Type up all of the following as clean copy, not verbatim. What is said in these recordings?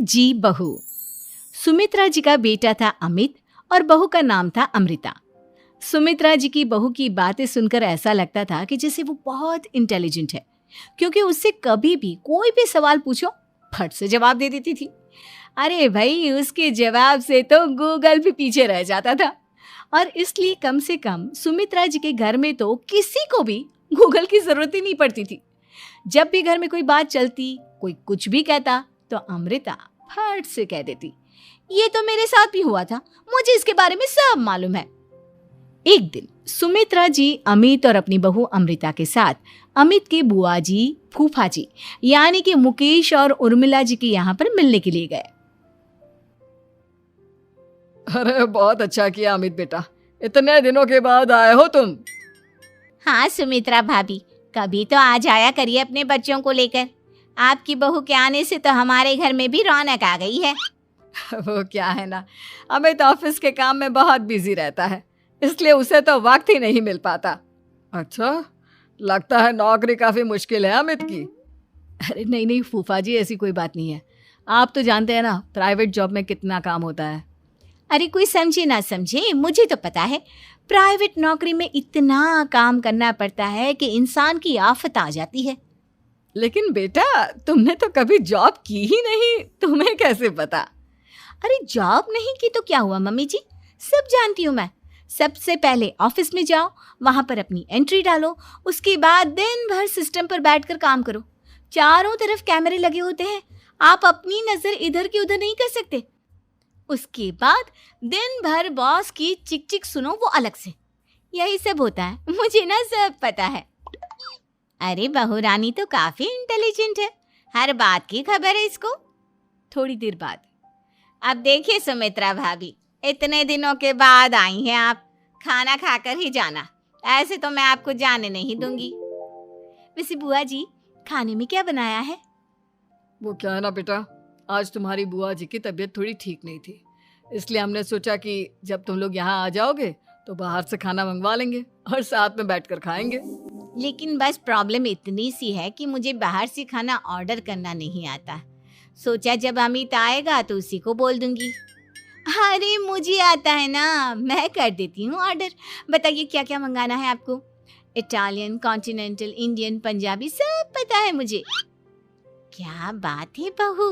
जी बहू। सुमित्रा जी का बेटा था अमित और बहू का नाम था अमृता। सुमित्रा जी की बहू की बातें सुनकर ऐसा लगता था कि जैसे वो बहुत इंटेलिजेंट है, क्योंकि उससे कभी भी कोई भी सवाल पूछो फट से जवाब दे देती थी। अरे भाई, उसके जवाब से तो गूगल भी पीछे रह जाता था। और इसलिए कम से कम सुमित्रा जी के घर में तो किसी को भी गूगल की जरूरत ही नहीं पड़ती थी। जब भी घर में कोई बात चलती, कोई कुछ भी कहता, तो अमृता फट से कह देती, ये तो मेरे साथ भी हुआ था, मुझे इसके बारे में सब मालूम है। एक दिन सुमित्रा जी अमित और अपनी बहू अमृता के साथ अमित के बुआ जी, फूफा जी यानी कि मुकेश और उर्मिला जी के यहाँ पर मिलने के लिए गए। अरे बहुत अच्छा किया अमित बेटा, इतने दिनों के बाद आए हो तुम। हाँ सुमित्रा भाभी, कभी तो आ जाया करिए अपने बच्चों को लेकर। आपकी बहू के आने से तो हमारे घर में भी रौनक आ गई है। वो क्या है ना, अमित ऑफिस के काम में बहुत बिजी रहता है, इसलिए उसे तो वक्त ही नहीं मिल पाता। अच्छा, लगता है नौकरी काफी मुश्किल है अमित की। अरे नहीं नहीं फूफा जी, ऐसी कोई बात नहीं है। आप तो जानते हैं ना प्राइवेट जॉब में कितना काम होता है। अरे कोई समझे ना समझे, मुझे तो पता है प्राइवेट नौकरी में इतना काम करना पड़ता है कि इंसान की आफत आ जाती है। लेकिन बेटा, तुमने तो कभी जॉब की ही नहीं, तुम्हें कैसे पता? अरे जॉब नहीं की तो क्या हुआ मम्मी जी, सब जानती हूँ मैं। सबसे पहले ऑफिस में जाओ, वहां पर अपनी एंट्री डालो, उसके बाद दिन भर सिस्टम पर बैठकर काम करो। चारों तरफ कैमरे लगे होते हैं, आप अपनी नजर इधर की उधर नहीं कर सकते। उसके बाद दिन भर बॉस की चिक चिक सुनो, वो अलग से। यही सब होता है, मुझे ना सब पता है। अरे बहू रानी तो काफी इंटेलिजेंट है, हर बात की खबर है इसको। थोड़ी देर बाद, अब देखिए सुमित्रा भाभी, इतने दिनों के बाद आई हैं आप, खाना खाकर ही जाना, ऐसे तो मैं आपको जाने नहीं दूंगी। वैसे बुआ जी, खाने में क्या बनाया है? वो क्या है ना बेटा, आज तुम्हारी बुआ जी की तबीयत थोड़ी ठीक नहीं थी, इसलिए हमने सोचा कि जब तुम लोग यहाँ आ जाओगे तो बाहर से खाना मंगवा लेंगे और साथ में बैठकर खाएंगे। लेकिन बस प्रॉब्लम इतनी सी है कि मुझे बाहर से खाना ऑर्डर करना नहीं आता। सोचा जब अमित आएगा तो उसी को बोल दूंगी। अरे मुझे आता है ना, मैं कर देती हूँ ऑर्डर। बताइए क्या क्या मंगाना है आपको? इटालियन, कॉन्टिनेंटल, इंडियन, पंजाबी, सब पता है मुझे। क्या बात है बहू,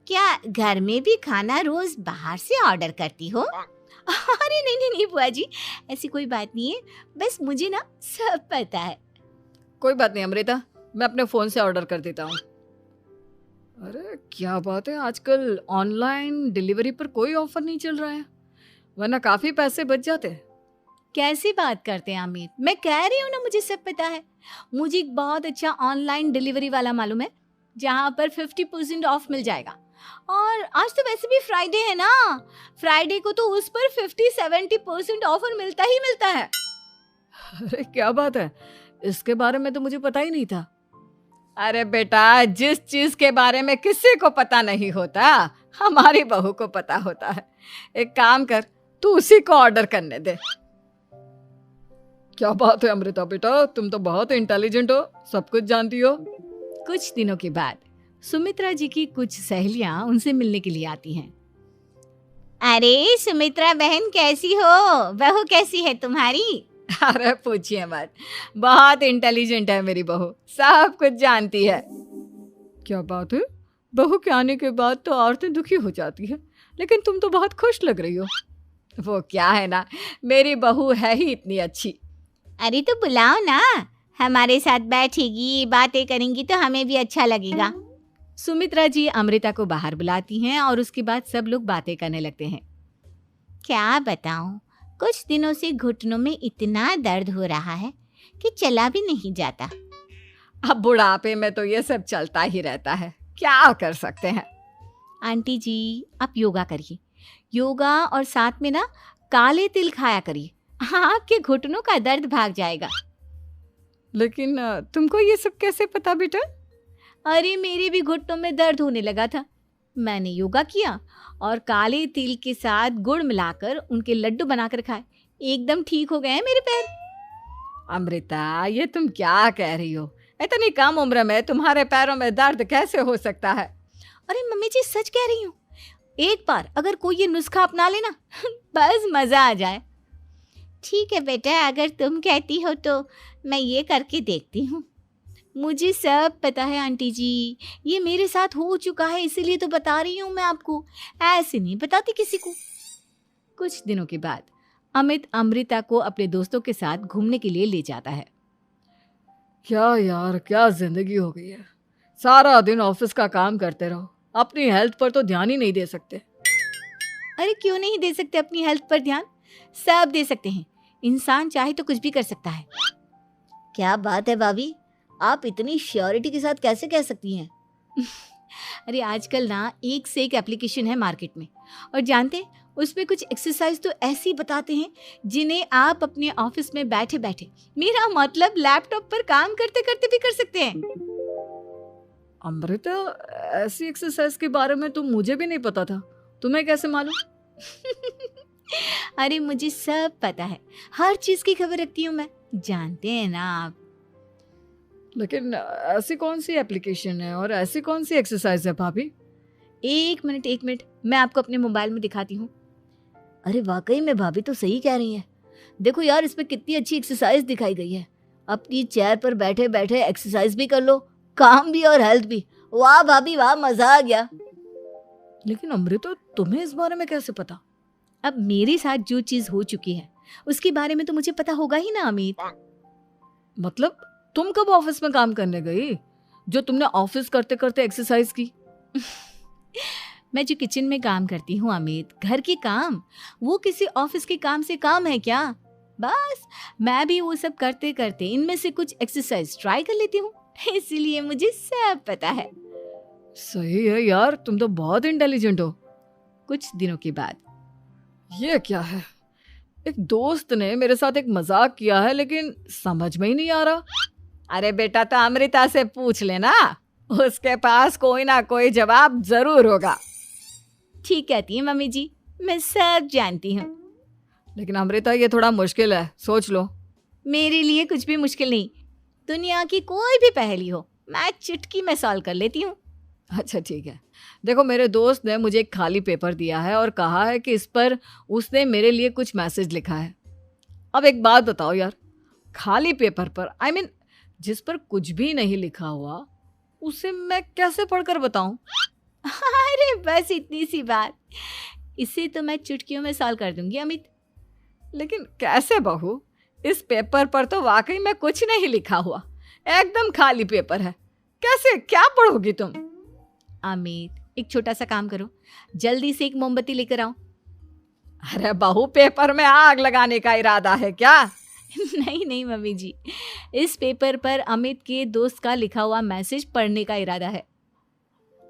क्या घर में भी खाना रोज बाहर से ऑर्डर करती हो? अरे नहीं नहीं नहीं बुआ जी, ऐसी कोई बात नहीं है, बस मुझे ना सब पता है। कोई बात नहीं अमृता, मैं अपने फोन से ऑर्डर कर देता हूँ। अरे क्या बात है, आजकल ऑनलाइन डिलीवरी पर कोई ऑफर नहीं चल रहा है, वरना काफी पैसे बच जाते हैं। कैसी बात करते हैं अमित, मैं कह रही हूँ ना मुझे सब पता है। मुझे एक बहुत अच्छा ऑनलाइन डिलीवरी वाला मालूम है, जहाँ पर 50% ऑफ मिल जाएगा। और आज तो वैसे भी फ्राइडे है ना, फ्राइडे को तो उस पर 50-70% ऑफर मिलता ही मिलता है। अरे क्या बात है, इसके बारे में तो मुझे पता ही नहीं था। अरे बेटा, जिस चीज के बारे में किसी को पता नहीं होता, हमारी बहू को पता होता है। एक काम कर, तू उसी को ऑर्डर करने दे। क्या बात है अमृता बेटा, तुम तो बहुत इंटेलिजेंट हो, सब कुछ जानती हो। कुछ दिनों के बाद सुमित्रा जी की कुछ सहेलियां उनसे मिलने के लिए आती हैं। अरे सुमित्रा बहन कैसी हो, बहू कैसी है तुम्हारी? अरे पूछिए मत, बहुत इंटेलिजेंट है मेरी बहू, सब कुछ जानती है। क्या बात है, बहू के आने के बाद तो औरतें दुखी हो जाती है, लेकिन तुम तो बहुत खुश लग रही हो। वो क्या है ना, मेरी बहू है ही इतनी अच्छी। अरे तो बुलाओ ना, हमारे साथ बैठेगी, बातें करेंगी तो हमें भी अच्छा लगेगा। सुमित्रा जी अमृता को बाहर बुलाती हैं और उसके बाद सब लोग बातें करने लगते हैं। क्या बताऊं, कुछ दिनों से घुटनों में इतना दर्द हो रहा है कि चला भी नहीं जाता। अब बुढ़ापे में तो ये सब चलता ही रहता है, क्या कर सकते हैं। आंटी जी, आप योगा करिए, योगा और साथ में ना काले तिल खाया करिए, आपके घुटनों का दर्द भाग जाएगा। लेकिन तुमको ये सब कैसे पता बेटा? अरे मेरे भी घुटनों में दर्द होने लगा था, मैंने योगा किया और काले तिल के साथ गुड़ मिलाकर उनके लड्डू बनाकर खाए, एकदम ठीक हो गए हैं मेरे पैर। अमृता, ये तुम क्या कह रही हो? इतनी कम उम्र में तुम्हारे पैरों में दर्द कैसे हो सकता है? अरे मम्मी जी सच कह रही हूँ, एक बार अगर कोई ये नुस्खा अपना लेना बस मजा आ जाए। ठीक है बेटा, अगर तुम कहती हो तो मैं ये करके देखती हूँ। मुझे सब पता है आंटी जी, ये मेरे साथ हो चुका है, इसीलिए तो बता रही हूँ मैं आपको, ऐसे नहीं बताती किसी को। कुछ दिनों के बाद अमित अमृता को अपने दोस्तों के साथ घूमने के लिए ले जाता है। क्या यार, क्या जिंदगी हो गई है। सारा दिन ऑफिस का काम करते रहो, अपनी हेल्थ पर तो ध्यान ही नहीं दे सकते। अरे क्यों नहीं दे सकते अपनी हेल्थ पर ध्यान, सब दे सकते हैं। इंसान चाहे तो कुछ भी कर सकता है। क्या बात है भाभी, आप इतनी श्योरिटी के साथ कैसे कह सकती हैं? अरे आजकल ना एक से एक एप्लीकेशन है मार्केट में, और जानते हैं उसमें कुछ एक्सरसाइज तो ऐसी बताते हैं जिन्हें आप अपने ऑफिस में बैठे बैठे, मेरा मतलब लैपटॉप पर काम करते करते भी कर सकते हैं। अमृता, ऐसी एक्सरसाइज के बारे में तो मुझे भी नहीं पता था, तुम्हें कैसे मालूम? अरे मुझे सब पता है, हर चीज की खबर रखती हूँ मैं, जानते हैं ना आप। लेकिन ऐसी कौन सी एप्लीकेशन है और ऐसी कौन सी एक्सरसाइज है भाभी? एक मिनट, मैं आपको अपने मोबाइल में दिखाती हूँ। अरे वाकई में भाभी तो सही कह रही हैं। देखो यार, इसमें कितनी अच्छी एक्सरसाइज दिखाई गई है। अपनी चेयर पर बैठे बैठे एक्सरसाइज भी कर लो, काम भी और हेल्थ भी। वाह भाभी वाह, मजा आ गया। लेकिन अमृता, तुम्हें इस बारे में कैसे पता? अब मेरे साथ जो चीज हो चुकी है उसके बारे में तो मुझे पता होगा ही ना अमित। मतलब तुम कब ऑफिस में काम करने गई जो तुमने ऑफिस करते करते एक्सरसाइज की? मैं जो किचन में काम करती हूँ अमित, घर के काम, वो किसी ऑफिस के काम से काम है क्या? बस मैं भी वो सब करते करते इनमें से कुछ एक्सरसाइज ट्राई कर लेती हूँ, इसीलिए मुझे सब पता है। सही है यार, तुम तो बहुत इंटेलिजेंट हो। कुछ दिनों के बाद ये क्या है, एक दोस्त ने मेरे साथ एक मजाक किया है लेकिन समझ में ही नहीं आ रहा। अरे बेटा, तो अमृता से पूछ लेना, उसके पास कोई ना कोई जवाब जरूर होगा। ठीक कहती है मम्मी जी, मैं सब जानती हूँ। लेकिन अमृता, ये थोड़ा मुश्किल है, सोच लो। मेरे लिए कुछ भी मुश्किल नहीं, दुनिया की कोई भी पहेली हो मैं चुटकी में सॉल्व कर लेती हूँ। अच्छा ठीक है, देखो मेरे दोस्त ने मुझे एक खाली पेपर दिया है और कहा है कि इस पर उसने मेरे लिए कुछ मैसेज लिखा है। अब एक बात बताओ यार, खाली पेपर पर, आई मीन जिस पर कुछ भी नहीं लिखा हुआ, उसे मैं कैसे पढ़कर बताऊं? अरे बस इतनी सी बात, इसे तो मैं चुटकियों में सॉल्व कर दूंगी अमित। लेकिन कैसे बहू, इस पेपर पर तो वाकई में कुछ नहीं लिखा हुआ, एकदम खाली पेपर है, कैसे, क्या पढ़ोगी तुम? अमित, एक छोटा सा काम करो, जल्दी से एक मोमबत्ती लेकर आओ। अरे बहू, पेपर में आग लगाने का इरादा है क्या? नहीं मम्मी जी, इस पेपर पर अमित के दोस्त का लिखा हुआ मैसेज पढ़ने का इरादा है।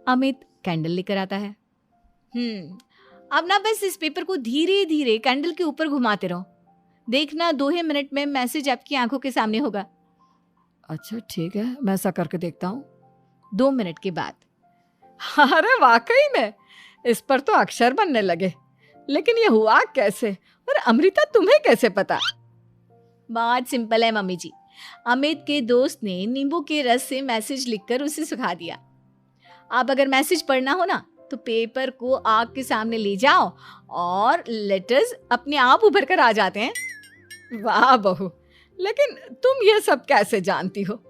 अमित कैंडल लेकर आता है। अब ना बस इस पेपर को धीरे धीरे कैंडल के ऊपर घुमाते रहो, देखना 2 ही मिनट में मैसेज आपकी आंखों के सामने होगा। अच्छा ठीक है, मैं ऐसा करके देखता हूँ। 2 मिनट के बाद अरे वाकई में इस पर तो अक्षर बनने लगे, लेकिन ये हुआ कैसे? और अमृता, तुम्हें कैसे पता? बहुत सिंपल है मम्मी जी, अमित के दोस्त ने नींबू के रस से मैसेज लिखकर उसे सुखा दिया। अब अगर मैसेज पढ़ना हो ना तो पेपर को आग के सामने ले जाओ और लेटर्स अपने आप उभर कर आ जाते हैं। वाह बहू, लेकिन तुम ये सब कैसे जानती हो?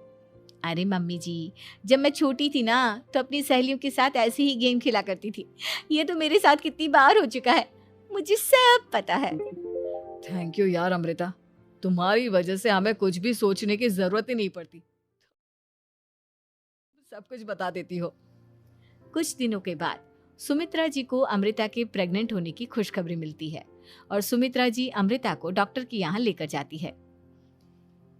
अरे मम्मी जी, जब मैं छोटी थी ना तो अपनी सहेलियों के साथ ऐसे ही गेम खेला करती थी। ये तो मेरे साथ कितनी बार हो चुका है, मुझे सब पता है। थैंक यू यार अमृता, तुम्हारी वजह से हमें कुछ भी सोचने की जरूरत ही नहीं पड़ती, सब कुछ बता देती हो। कुछ दिनों के बाद सुमित्रा जी को अमृता के प्रेग्नेंट होने की खुशखबरी मिलती है और सुमित्रा जी अमृता को डॉक्टर के यहाँ लेकर जाती है।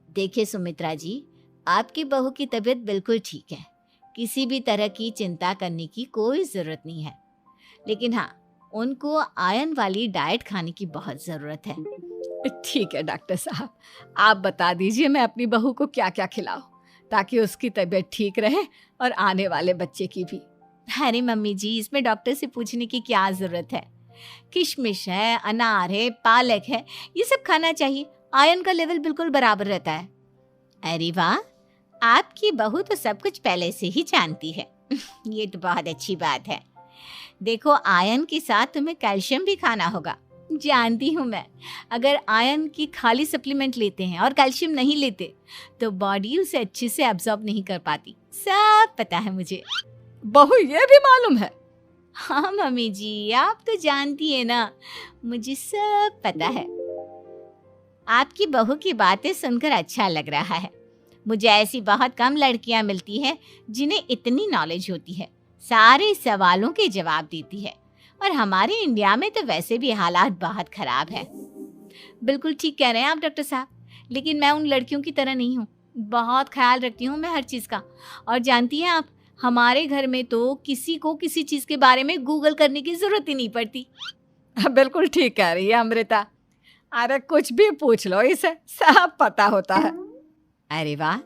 देखिए सुमित्रा जी, आपकी बहू की तबीयत बिल्कुल ठीक है, किसी भी तरह की चिंता करने की कोई ज़रूरत नहीं है, लेकिन हाँ, उनको आयरन वाली डाइट खाने की बहुत ज़रूरत है। ठीक है डॉक्टर साहब, आप बता दीजिए मैं अपनी बहू को क्या क्या खिलाऊं ताकि उसकी तबीयत ठीक रहे और आने वाले बच्चे की भी। अरे मम्मी जी, इसमें डॉक्टर से पूछने की क्या ज़रूरत है, किशमिश है, अनार है, पालक है, ये सब खाना चाहिए, आयरन का लेवल बिल्कुल बराबर रहता है। अरे वाह, आपकी बहू तो सब कुछ पहले से ही जानती है। ये तो बहुत अच्छी बात है। देखो, आयरन के साथ तुम्हें कैल्शियम भी खाना होगा। जानती हूँ मैं, अगर आयरन की खाली सप्लीमेंट लेते हैं और कैल्शियम नहीं लेते तो बॉडी उसे अच्छे से एब्जॉर्ब नहीं कर पाती। सब पता है मुझे। बहू ये भी मालूम है? हाँ मम्मी जी, आप तो जानती है ना, मुझे सब पता है। आपकी बहू की बातें सुनकर अच्छा लग रहा है। मुझे ऐसी बहुत कम लड़कियां मिलती हैं जिन्हें इतनी नॉलेज होती है, सारे सवालों के जवाब देती है। और हमारे इंडिया में तो वैसे भी हालात बहुत खराब है। बिल्कुल ठीक कह रहे हैं आप डॉक्टर साहब, लेकिन मैं उन लड़कियों की तरह नहीं हूँ। बहुत ख्याल रखती हूँ मैं हर चीज़ का। और जानती हैं आप, हमारे घर में तो किसी को किसी चीज़ के बारे में गूगल करने की ज़रूरत ही नहीं पड़ती। बिल्कुल ठीक कह रही है अमृता। अरे कुछ भी पूछ लो, इसे सब पता होता है। अरे वाह,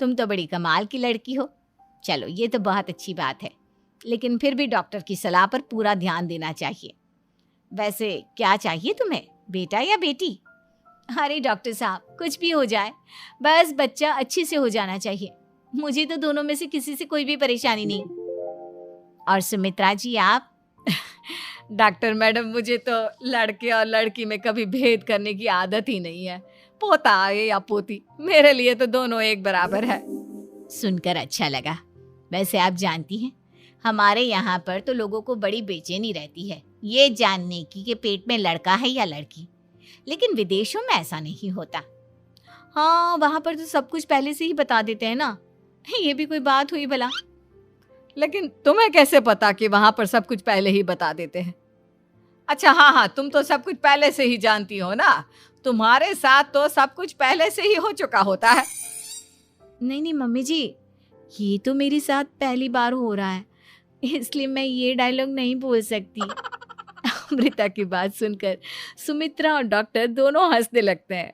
तुम तो बड़ी कमाल की लड़की हो। चलो, ये तो बहुत अच्छी बात है, लेकिन फिर भी डॉक्टर की सलाह पर पूरा ध्यान देना चाहिए। वैसे क्या चाहिए तुम्हें, बेटा या बेटी? अरे डॉक्टर साहब, कुछ भी हो जाए, बस बच्चा अच्छे से हो जाना चाहिए। मुझे तो दोनों में से किसी से कोई भी परेशानी नहीं। और सुमित्रा जी, आप? डॉक्टर मैडम, मुझे तो लड़के और लड़की में कभी भेद करने की आदत ही नहीं है। पोता आए या पोती, मेरे लिए तो दोनों एक बराबर है। सुनकर अच्छा लगा। वैसे आप जानती हैं, हमारे यहाँ पर तो लोगों को बड़ी बेचैनी रहती है ये जानने की कि पेट में लड़का है या लड़की, लेकिन विदेशों में ऐसा नहीं होता। हाँ, वहाँ पर तो सब कुछ पहले से ही बता देते हैं ना। ये भी कोई बात हुई भला? लेकिन तुम्हें कैसे पता कि वहां पर सब कुछ पहले ही बता देते हैं? अच्छा हाँ, तुम तो सब कुछ पहले से ही जानती हो ना। तुम्हारे साथ तो सब कुछ पहले से ही हो चुका होता है। नहीं नहीं मम्मी जी, ये तो मेरे साथ पहली बार हो रहा है, इसलिए मैं ये डायलॉग नहीं बोल सकती। अमृता की बात सुनकर सुमित्रा और डॉक्टर दोनों हंसने लगते हैं।